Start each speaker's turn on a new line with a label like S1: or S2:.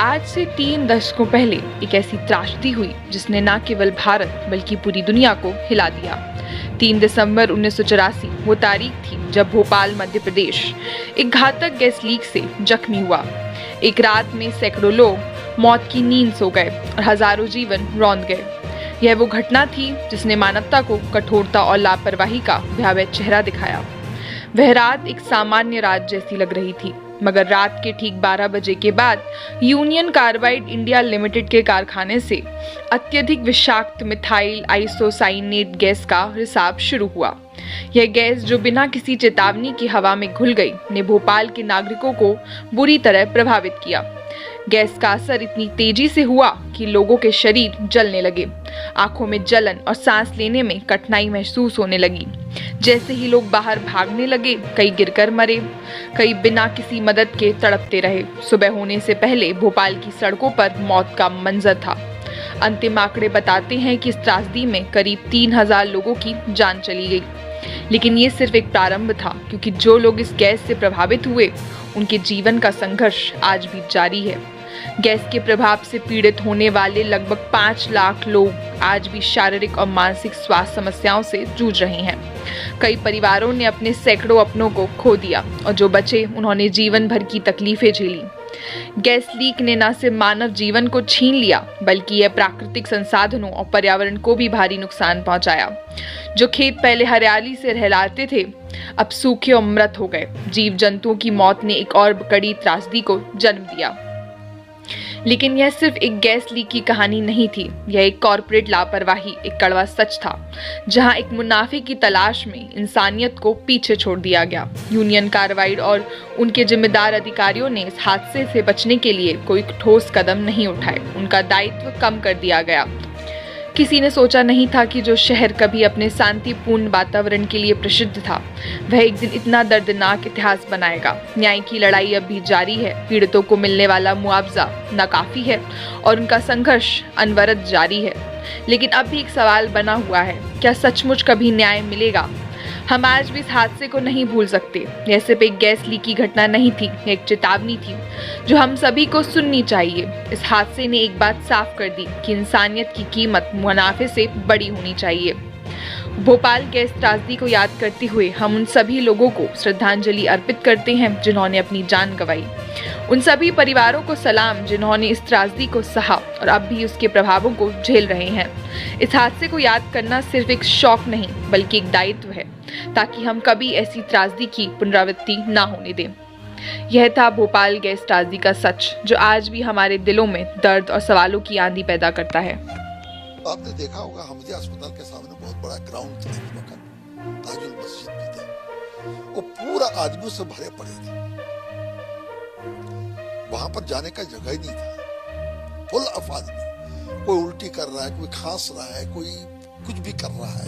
S1: आज से 3 दशकों पहले एक ऐसी त्रासदी हुई जिसने न केवल भारत बल्कि पूरी दुनिया को हिला दिया। 3 दिसंबर 1984 वो तारीख थी जब भोपाल मध्य प्रदेश एक घातक गैस लीक से जख्मी हुआ। एक रात में सैकड़ों लोग मौत की नींद सो गए और हजारों जीवन रौंद गए। यह वो घटना थी जिसने मानवता को कठोरता और लापरवाही का भयावह चेहरा दिखाया। वह रात एक सामान्य रात जैसी लग रही थी, मगर रात के ठीक 12 बजे के बाद यूनियन कार्बाइड इंडिया लिमिटेड के कारखाने से अत्यधिक विषाक्त मिथाइल आइसोसाइनेट गैस का रिसाव शुरू हुआ। यह गैस जो बिना किसी चेतावनी के हवा में घुल गई ने भोपाल के नागरिकों को बुरी तरह प्रभावित किया। गैस का असर इतनी तेजी से हुआ कि लोगों के शरीर जलने लगे, आंखों में जलन और सांस लेने में कठिनाई महसूस होने लगी। जैसे ही लोग बाहर भागने लगे, कई गिरकर मरे, कई बिना किसी मदद के तड़पते रहे। सुबह होने से पहले भोपाल की सड़कों पर मौत का मंजर था। अंतिम आंकड़े बताते हैं कि इस त्रासदी में करीब 3000 लोगों की जान चली गई। लेकिन ये सिर्फ एक प्रारंभ था, क्योंकि जो लोग इस गैस से प्रभावित हुए उनके जीवन का संघर्ष आज भी जारी है। गैस के प्रभाव से पीड़ित होने वाले लगभग 5 लाख लोग आज भी शारीरिक और मानसिक स्वास्थ्य समस्याओं से जूझ रहे हैं। कई परिवारों ने अपने सैकड़ों अपनों को खो दिया और जो बचे उन्होंने जीवन भर की तकलीफें झेली। गैस लीक ने न सिर्फ मानव जीवन को छीन लिया, बल्कि यह प्राकृतिक संसाधनों और पर्यावरण को भी भारी नुकसान पहुंचाया। जो खेत पहले हरियाली से लहलाते थे, अब सूखे और मृत हो गए। जीव जंतुओं की मौत ने एक और कड़ी त्रासदी को जन्म दिया। लेकिन यह सिर्फ एक गैस लीक की कहानी नहीं थी, यह एक कॉर्पोरेट लापरवाही, एक कड़वा सच था, जहां एक मुनाफे की तलाश में इंसानियत को पीछे छोड़ दिया गया। यूनियन कार्बाइड और उनके जिम्मेदार अधिकारियों ने इस हादसे से बचने के लिए कोई ठोस कदम नहीं उठाए। उनका दायित्व कम कर दिया गया। किसी ने सोचा नहीं था कि जो शहर कभी अपने शांतिपूर्ण वातावरण के लिए प्रसिद्ध था, वह एक दिन इतना दर्दनाक इतिहास बनाएगा। न्याय की लड़ाई अब भी जारी है, पीड़ितों को मिलने वाला मुआवजा नाकाफी है और उनका संघर्ष अनवरत जारी है। लेकिन अब भी एक सवाल बना हुआ है, क्या सचमुच कभी न्याय मिलेगा? हम आज भी इस हादसे को नहीं भूल सकते। यह सिर्फ एक गैस लीक की घटना नहीं थी, यह एक चेतावनी थी जो हम सभी को सुननी चाहिए। इस हादसे ने एक बात साफ कर दी कि इंसानियत की कीमत मुनाफे से बड़ी होनी चाहिए। भोपाल गैस त्रासदी को याद करते हुए हम उन सभी लोगों को श्रद्धांजलि अर्पित करते हैं जिन्होंने अपनी जान गंवाई। उन सभी परिवारों को सलाम जिन्होंने इस त्रासदी को सहा और अब भी उसके प्रभावों को झेल रहे हैं। इस हादसे को याद करना सिर्फ एक शौक नहीं, बल्कि एक दायित्व है, ताकि हम कभी ऐसी त्रासदी की पुनरावृत्ति ना होने दें। यह था भोपाल गैस त्रासदी का सच, जो आज भी हमारे दिलों में दर्द और सवालों की आंधी पैदा करता है।
S2: आपने देखा होगा हमदिया अस्पताल के सामने बहुत बड़ा ग्राउंड था, इस वक्त ताजुल मस्जिद भी था, वो पूरा आदमियों से भरे पड़े थे। वहां पर जाने का जगह ही नहीं था, फुल ऑफ आदमी। कोई उल्टी कर रहा है, कोई खांस रहा है, कोई कुछ भी कर रहा है।